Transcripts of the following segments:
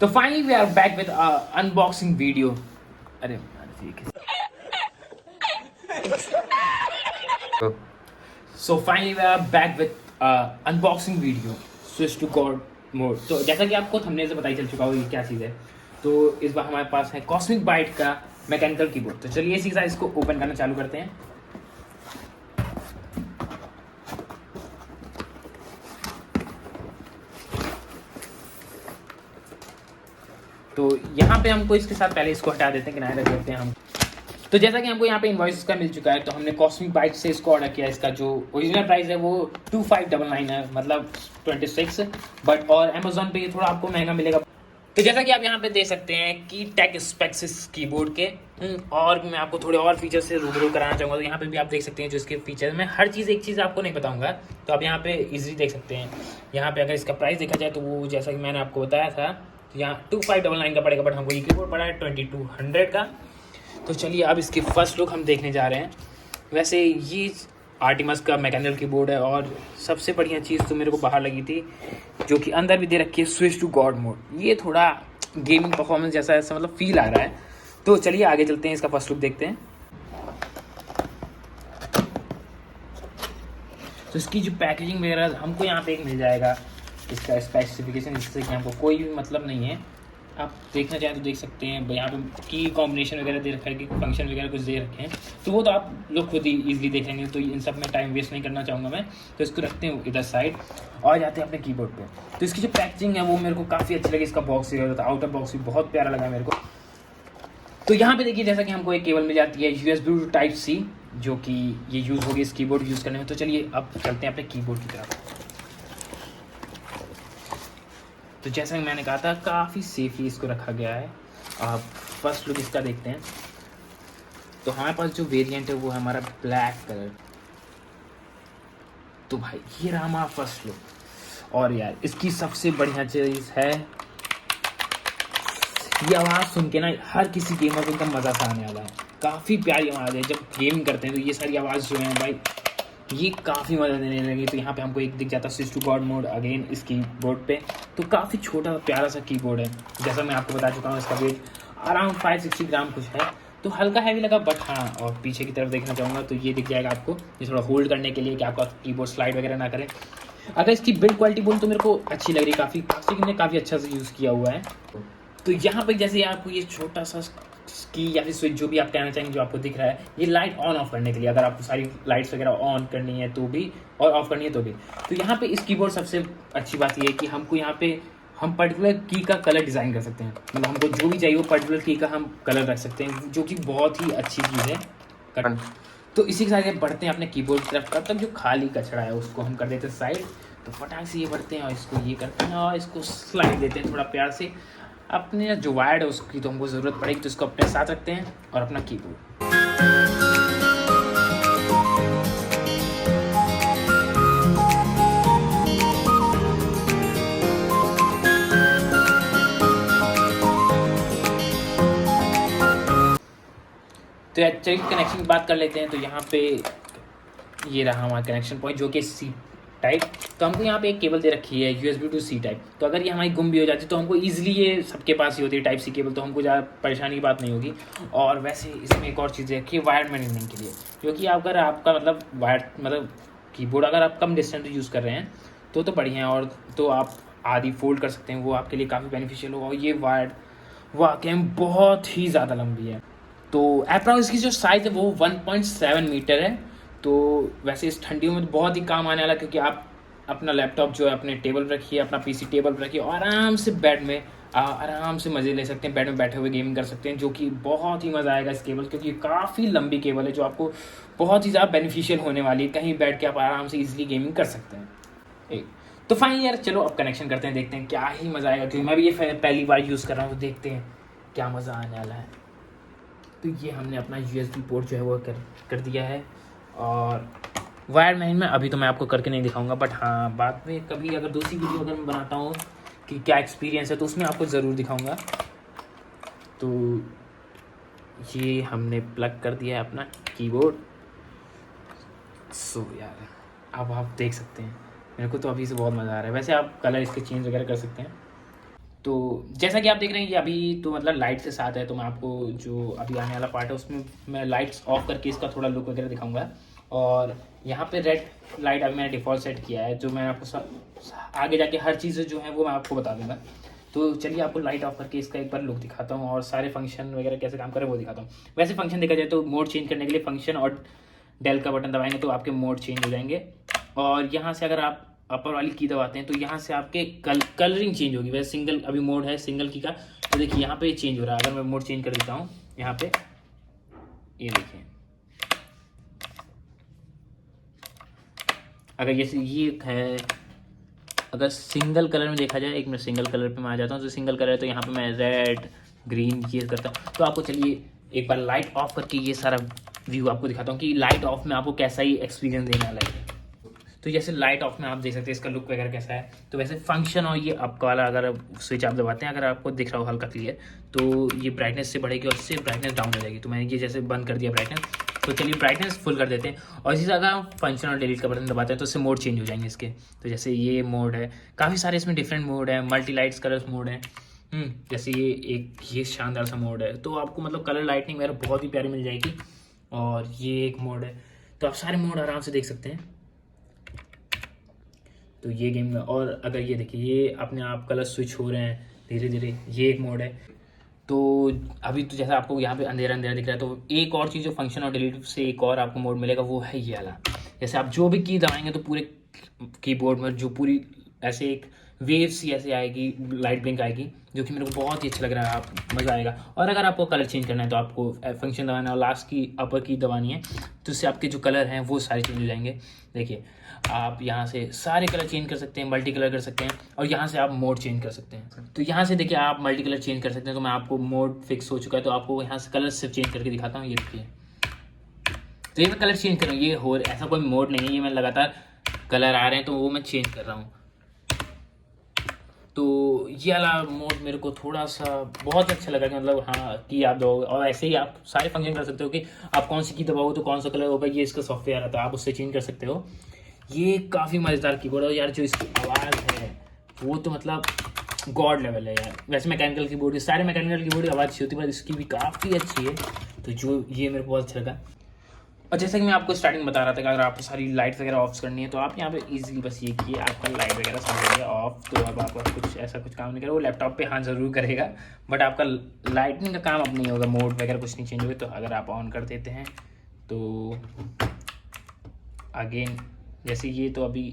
तो finally we are back with unboxing video. अरे so finally we are back with unboxing video switch to god mode. तो जैसा कि आपको thumbnail से पता ही चल चुका होगा ये क्या चीज़ है। तो इस बार हमारे पास है कॉस्मिक बाइट का मैकेनिकल कीबोर्ड। तो चलिए इसी के साथ इसको ओपन करना चालू करते हैं। तो यहाँ पे हमको इसके साथ पहले इसको हटा देते हैं, किनारे रख देते हैं हम। तो जैसा कि हमको यहाँ पे इनवॉइस का मिल चुका है, तो हमने कॉस्मिक बाइट से इसको ऑर्डर किया। इसका जो ओरिजिनल प्राइस है वो 2599 है, मतलब 26, बट और अमेजोन पे ये थोड़ा आपको महंगा मिलेगा। तो जैसा कि आप यहाँ पे देख सकते हैं कि टेक स्पेक्स इस कीबोर्ड के, और मैं आपको थोड़े और फीचर से रूबरू कराना चाहूँगा। तो यहाँ पे भी आप देख सकते हैं जो इसके फीचर, मैं हर चीज़ एक चीज़ आपको नहीं बताऊँगा, तो आप यहाँ पे इजीली देख सकते हैं। यहाँ पे अगर इसका प्राइस देखा जाए तो वो जैसा कि मैंने आपको बताया था, तो यहाँ 2599 का पड़ेगा, बट हमको ये कीबोर्ड पड़ा है 2200 का। तो चलिए अब इसकी फर्स्ट लुक हम देखने जा रहे हैं। वैसे ये आर्टिमस का मैकेनिकल कीबोर्ड है, और सबसे बढ़िया चीज़ तो मेरे को बाहर लगी थी, जो कि अंदर भी दे रखी है स्विच टू गॉड मोड। ये थोड़ा गेमिंग परफॉर्मेंस जैसा ऐसा मतलब फील आ रहा है। तो चलिए आगे चलते हैं, इसका फर्स्ट लुक देखते हैं। तो इसकी जो पैकेजिंग वगैरह हमको यहाँ पे एक मिल जाएगा, इसका स्पेसिफिकेशन, जिससे कि हमको कोई भी मतलब नहीं है। आप देखना चाहें तो देख सकते हैं, यहाँ पे की कॉम्बिनेशन वगैरह दे रखा है कि फंक्शन वगैरह कुछ दे रखे हैं, तो वो तो आप लोग खुद ही इजीली देख लेंगे। तो इन सब में टाइम वेस्ट नहीं करना चाहूँगा मैं, तो इसको रखते हैं इधर साइड और जाते हैं अपने कीबोर्ड पे। तो इसकी जो पैकेजिंग है वो मेरे को काफ़ी अच्छी लगी। इसका बॉक्स वगैरह, आउटर बॉक्स भी बहुत प्यारा लगा मेरे को। तो यहाँ पे देखिए जैसा कि हमको एक केबल मिल जाती है USB टू टाइप C, जो कि ये यूज़ होगी इस कीबोर्ड यूज़ करने में। तो चलिए अब चलते हैं अपने कीबोर्ड की तरफ। तो जैसा कि मैंने कहा था, काफ़ी सेफली इसको रखा गया है। आप फर्स्ट लुक इसका देखते हैं। तो हमारे पास जो वेरिएंट है वो है हमारा ब्लैक कलर। तो भाई ये रहा हमारा फर्स्ट लुक। और यार इसकी सबसे बढ़िया चीज़ है ये आवाज़ सुन के ना हर किसी गेमर को एकदम मज़ा सा आने वाला है। काफ़ी प्यारी आवाज़ है। जब गेमिंग करते हैं तो ये सारी आवाज़ जो है भाई ये काफ़ी मज़ा देने लगी। तो यहाँ पे हमको एक दिख जाता है switch to god mode again इस कीबोर्ड पे। तो काफ़ी छोटा प्यारा सा कीबोर्ड है। जैसा मैं आपको बता चुका हूँ, इसका वेट अराउंड 560 ग्राम कुछ है, तो हल्का हैवी लगा। बट हाँ, और पीछे की तरफ देखना चाहूँगा तो ये दिख जाएगा आपको, ये थोड़ा होल्ड करने के लिए कि आपका कीबोर्ड स्लाइड वगैरह ना करे। अगर इसकी बिल्ड क्वालिटी बोल तो मेरे को अच्छी लग रही, काफ़ी प्लास्टिक ने काफ़ी अच्छा से यूज़ किया हुआ है। तो यहाँ पर जैसे आपको ये छोटा सा की या फिर स्विच जो भी आप कहना चाहेंगे जो आपको दिख रहा है, ये लाइट ऑन ऑफ करने के लिए, अगर आपको सारी लाइट्स वगैरह ऑन करनी है तो भी और ऑफ करनी है तो भी। तो यहाँ पे इस कीबोर्ड सबसे अच्छी बात ये है कि हमको यहाँ पे हम पर्टिकुलर की का कलर डिज़ाइन कर सकते हैं। मतलब हमको जो भी चाहिए वो पर्टिकुलर की का हम कलर रख सकते हैं, जो कि बहुत ही अच्छी चीज़ है। तो इसी के साथ बढ़ते हैं अपने कीबोर्ड की तरफ। तब तक जो खाली कचरा है उसको हम कर देते हैं साइड। तो फटाक से ये बढ़ते हैं और इसको ये करते हैं और इसको स्लाइड देते हैं थोड़ा प्यार से। अपने जो वायर्ड है उसकी तो हमको ज़रूरत पड़ेगी, तो इसको अपने साथ रखते हैं और अपना कीबोर्ड। तो एक्चुअली कनेक्शन की बात कर लेते हैं। तो यहाँ पे ये रहा हमारा कनेक्शन पॉइंट, जो कि C टाइप। तो हमको यहाँ पे एक केबल दे रखी है USB टू C टाइप। तो अगर ये हमारी गुम भी हो जाती है तो हमको ईजिली ये सबके पास ही होती है टाइप C केबल, तो हमको ज़्यादा परेशानी की बात नहीं होगी। और वैसे इसमें एक और चीज़ है कि वायर मैनेजमेंट के लिए, क्योंकि अगर आपका मतलब वायर मतलब कीबोर्ड अगर आप कम डिस्टेंस यूज़ कर रहे हैं तो बढ़िया है, और तो आप आधी फोल्ड कर सकते हैं, वो आपके लिए काफ़ी बेनिफिशियल होगा। और ये वायर वाकई में बहुत ही ज़्यादा लंबी है। तो अप्रॉक्स इसकी जो साइज़ है वो 1.7 मीटर है। तो वैसे इस ठंडियों में तो बहुत ही काम आने वाला, क्योंकि आप अपना लैपटॉप जो है अपने टेबल पर रखिए, अपना PC टेबल पर रखिए, और आराम से बेड में आराम से मज़े ले सकते हैं। बेड में बैठे हुए गेमिंग कर सकते हैं, जो कि बहुत ही मज़ा आएगा इस केबल, क्योंकि काफ़ी लंबी केबल है जो आपको बहुत ही ज़्यादा बेनिफिशियल होने वाली है। कहीं बैठ के आप आराम से ईजिली गेमिंग कर सकते हैं। तो फाइन यार, चलो अब कनेक्शन करते हैं, देखते हैं क्या ही मज़ा आएगा, क्योंकि मैं भी ये पहली बार यूज़ कर रहा हूँ। तो देखते हैं क्या मज़ा आने वाला है। तो ये हमने अपना USB पोर्ट जो है वो कर दिया है। और वायर मैन में अभी तो मैं आपको करके नहीं दिखाऊंगा, बट हाँ बाद में कभी अगर दूसरी वीडियो अगर मैं बनाता हूँ कि क्या एक्सपीरियंस है तो उसमें आपको ज़रूर दिखाऊंगा। तो ये हमने प्लग कर दिया है अपना कीबोर्ड। सो यार अब आप देख सकते हैं, मेरे को तो अभी से बहुत मज़ा आ रहा है। वैसे आप कलर इसके चेंज वगैरह कर सकते हैं। तो जैसा कि आप देख रहे हैं, ये अभी तो मतलब लाइट के साथ है, तो मैं आपको जो अभी आने वाला पार्ट है उसमें मैं लाइट्स ऑफ करके इसका थोड़ा लुक वगैरह दिखाऊंगा। और यहाँ पे रेड लाइट अभी मैंने डिफ़ॉल्ट सेट किया है, जो मैं आपको आगे जाके हर चीज़ जो है वो मैं आपको बता दूंगा। तो चलिए आपको लाइट ऑफ करके इसका एक बार लुक दिखाता हूँ और सारे फंक्शन वगैरह कैसे काम करे वो दिखाता हूँ। वैसे फंक्शन देखा जाए तो मोड चेंज करने के लिए फंक्शन और डेल का बटन दबाएंगे तो आपके मोड चेंज हो जाएंगे। और यहाँ से अगर आप अपर वाली की दबाते हैं तो यहाँ से आपके कलरिंग चेंज होगी। वैसे सिंगल अभी मोड है सिंगल की का, तो देखिए यहाँ पे चेंज हो रहा है। अगर मैं मोड चेंज कर देता हूँ यहाँ पे, ये देखिए, अगर जैसे ये है, अगर सिंगल कलर में देखा जाए, एक मिनट सिंगल कलर पे मैं आ जाता हूँ। तो सिंगल कलर है तो यहाँ पे मैं रेड ग्रीन ये करता हूँ। तो आपको चलिए एक बार लाइट ऑफ करके ये सारा व्यू आपको दिखाता हूँ कि लाइट ऑफ में आपको कैसा ही एक्सपीरियंस देने वाला है। तो जैसे लाइट ऑफ में आप देख सकते हैं इसका लुक वगैरह कैसा है। तो वैसे फंक्शन और ये अप वाला अगर स्विच आप दबाते हैं, अगर आपको दिख रहा हो हल्का क्लियर, तो ये ब्राइटनेस से बढ़ेगी और इससे ब्राइटनेस डाउन हो जाएगी। तो मैंने ये जैसे बंद कर दिया ब्राइटनेस, तो चलिए ब्राइटनेस फुल कर देते हैं। और इसी जगह फंक्शन और डिलीट का बटन दबाते हैं तो इससे मोड चेंज हो जाएंगे इसके। तो जैसे ये मोड है, काफ़ी सारे इसमें डिफरेंट मोड है, मल्टी लाइट्स कलर्स मोड है। जैसे ये शानदार सा मोड है, तो आपको मतलब कलर लाइटनिंग वगैरह बहुत ही प्यारी मिल जाएगी। और ये एक मोड है, तो आप सारे मोड आराम से देख सकते हैं। तो ये गेम में, और अगर ये देखिए ये अपने आप कलर स्विच हो रहे हैं धीरे धीरे, ये एक मोड है। तो अभी तो जैसा आपको यहाँ पे अंधेरा अंधेरा दिख रहा है, तो एक और चीज़ जो फंक्शन और डिलीट से एक और आपको मोड मिलेगा वो है ये वाला। जैसे आप जो भी की दबाएंगे तो पूरे कीबोर्ड में जो पूरी ऐसे एक वेव सी ऐसे आएगी, लाइट ब्लिंक आएगी, जो कि मेरे को बहुत ही अच्छा लग रहा है, आप मज़ा आएगा। और अगर आपको कलर चेंज करना है तो आपको फंक्शन दबाना है और लास्ट की अपर की दबानी है, तो उससे आपके जो कलर हैं वो सारे चेंज हो जाएंगे। देखिए आप यहाँ से सारे कलर चेंज कर सकते हैं, मल्टी कलर कर सकते हैं, और यहाँ से आप मोड चेंज कर सकते हैं। तो यहाँ से देखिए आप मल्टी कलर चेंज कर सकते हैं। तो मैं आपको मोड फिक्स हो चुका है, तो आपको यहाँ से कलर सिर्फ चेंज करके दिखाता हूँ। ये देखिए, तो ये मैं कलर चेंज कर रहा हूँ, ये हो ऐसा कोई मोड नहीं है, ये मैं लगातार कलर आ रहे हैं तो वो मैं चेंज कर रहा हूँ। तो ये वाला मोड मेरे को थोड़ा सा बहुत अच्छा लगा कि मतलब हाँ की आप दबाओगे, और ऐसे ही आप सारे फंक्शन कर सकते हो कि आप कौन सी की दबाओगे तो कौन सा कलर होगा। ये इसका सॉफ्टवेयर आता है, आप उससे चेंज कर सकते हो। ये काफ़ी मज़ेदार कीबोर्ड है यार, जो इसकी आवाज़ है वो तो मतलब गॉड लेवल है यार। वैसे मैकेनिकल कीबोर्ड की, सारे मैकेनिकल कीबोर्ड की आवाज़ अच्छी होती है, पर इसकी भी काफ़ी अच्छी है। तो जो ये मेरे को बहुत अच्छा लगा। और जैसे कि मैं आपको स्टार्टिंग बता रहा था कि अगर आपको सारी लाइट्स वगैरह ऑफ करनी है तो आप यहाँ पे इजीली बस ये किए, आपका लाइट वगैरह सब हो गया ऑफ। तो अब आपका कुछ ऐसा कुछ काम नहीं करेगा, वो लैपटॉप पे हाँ ज़रूर करेगा, बट आपका लाइटनिंग का काम अब नहीं होगा, मोड वगैरह कुछ नहीं चेंज होगा। तो अगर आप ऑन कर देते हैं तो अगेन जैसे ये, तो अभी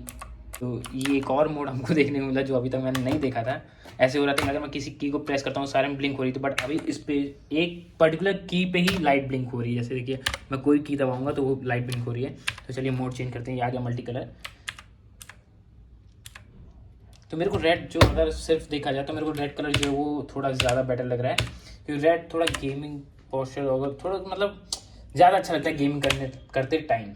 तो ये एक और मोड हमको देखने को मिला जो अभी तक मैंने नहीं देखा था। ऐसे हो रहा था कि अगर मैं किसी की को प्रेस करता हूँ सारे में ब्लिंक हो रही थी, बट अभी इस पे एक पर्टिकुलर की पे ही लाइट ब्लिंक हो रही है। जैसे देखिए मैं कोई की दबाऊंगा तो वो लाइट ब्लिंक हो रही है। तो चलिए मोड चेंज करते हैं, ये आ गया मल्टी कलर। तो मेरे को रेड जो अगर सिर्फ देखा जाए तो मेरे को रेड कलर जो है वो थोड़ा ज़्यादा बेटर लग रहा है, क्योंकि रेड थोड़ा गेमिंग पोस्चर होगा, थोड़ा मतलब ज़्यादा अच्छा लगता है गेमिंग करते टाइम।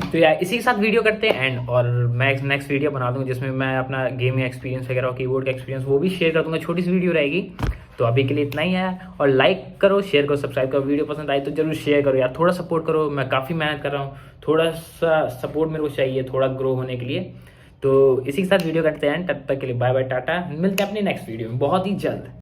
तो यार इसी के साथ वीडियो करते हैं एंड, और मैं नेक्स्ट वीडियो बना दूंगा जिसमें मैं अपना गेमिंग एक्सपीरियंस वगैरह और कीबोर्ड का एक्सपीरियंस वो भी शेयर कर दूंगा। छोटी सी वीडियो रहेगी। तो अभी के लिए इतना ही है, और लाइक करो, शेयर करो, सब्सक्राइब करो। वीडियो पसंद आई तो जरूर शेयर करो यार, थोड़ा सपोर्ट करो। मैं काफ़ी मेहनत कर रहा हूँ, थोड़ा सा सपोर्ट मेरे को चाहिए थोड़ा ग्रो होने के लिए। तो इसी के साथ वीडियो करते हैं, तब तक के लिए बाय बाय टाटा, मिलते हैं अपनी नेक्स्ट वीडियो में बहुत ही जल्द।